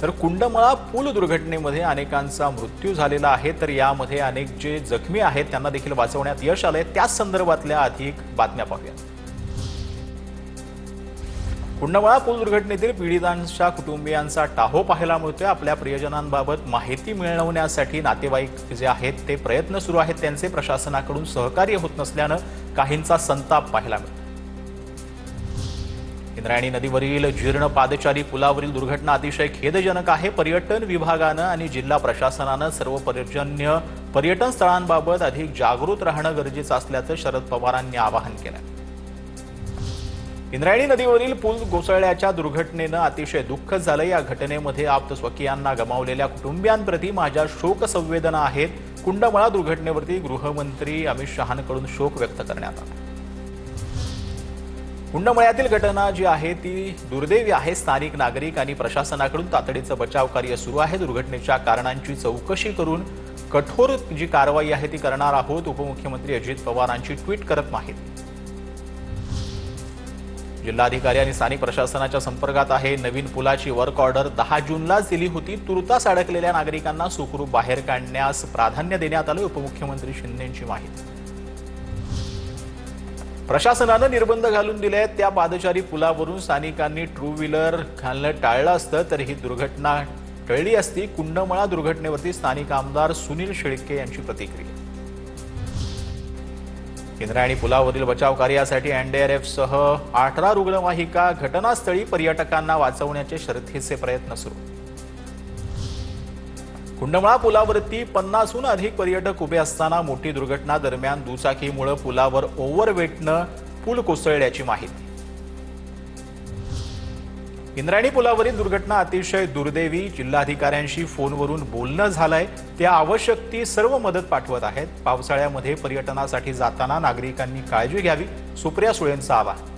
तर कुंडमळा पूल दुर्घटनेमध्ये अनेकांचा मृत्यू झालेला आहे, तर यामध्ये अनेक जे जखमी आहेत त्यांना देखील वाचवण्यात यश आलंय। त्याच संदर्भातल्या अधिक बातम्या पाहूया। कुंडमळा पूल दुर्घटनेतील पीडितांच्या कुटुंबियांचा टाहो पाहायला मिळतोय। आपल्या प्रियजनांबाबत माहिती मिळवण्यासाठी नातेवाईक जे आहेत ते प्रयत्न सुरू आहेत, त्यांचे प्रशासनाकडून सहकार्य होत नसल्याने काहींचा संताप पाहायला मिळतो। इंद्रायणी नदीवरील जीर्ण पादचारी पुलावरील दुर्घटना अतिशय खेदजनक आहे। पर्यटन विभागाने आणि जिल्हा प्रशासनाने सर्व पर्यटन स्थळांबाबत अधिक जागृत राहणं गरजेचं असल्याचं शरद पवारांनी आवाहन केलं। इंद्रायणी नदीवरील पूल कोसळल्याच्या दुर्घटनेने अतिशय दुःख झालं। या घटनेमध्ये आप्तस्वकीयांना गमावलेल्या कुटुंबियांप्रती माझ्या शोक संवेदना आहेत। कुंडमळा दुर्घटनेवरती गृहमंत्री अमित शहांकडून शोक व्यक्त करण्यात आला। कुंडमळ्यातील घटना जी आहे ती दुर्दैवी आहे। स्थानिक नागरिक आणि प्रशासनाकडून तातडीचं बचाव कार्य सुरू आहे। दुर्घटनेच्या कारणांची चौकशी करून कठोर जी कारवाई आहे ती करणार आहोत, उपमुख्यमंत्री अजित पवारांची ट्विट करत माहिती। जिल्हाधिकारी आणि स्थानिक प्रशासनाच्या संपर्कात आहे। नवीन पुलाची वर्क ऑर्डर 10 जूनलाच दिली होती। तुर्तास अडकलेल्या नागरिकांना सुखरूप बाहेर काढण्यास प्राधान्य देण्यात आलं, उपमुख्यमंत्री शिंदेंची माहिती। प्रशासनाने निर्बंध घालून दिले आहेत। त्या पादचारी पुलावरून स्थानिकांनी ट्रू व्हीलर घालणं टाळलं असतं तर ही दुर्घटना टळली असती। कुंडमळा दुर्घटनेवरती स्थानिक आमदार सुनील शेळके यांची प्रतिक्रिया। इंद्रायणी पुलावरील बचाव कार्यासाठी एनडीआरएफसह 18 रुग्णवाहिका घटनास्थळी, पर्यटकांना वाचवण्याचे शर्थीचे प्रयत्न सुरू। कुंडमळा पुलावरती 50हून अधिक पर्यटक उभे असताना मोठी दुर्घटना। दरम्यान दुचाकीमुळे पुलावर ओव्हरवेटनं पूल कोसळल्याची माहिती। इंद्रायणी पुलावरील दुर्घटना अतिशय दुर्दैवी। जिल्हाधिकाऱ्यांशी फोनवरून बोलणं झालंय। त्या आवश्यक ती सर्व मदत पाठवत आहेत। पावसाळ्यामध्ये पर्यटनासाठी जाताना नागरिकांनी काळजी घ्यावी, सुप्रिया सुळेंचं आवाहन।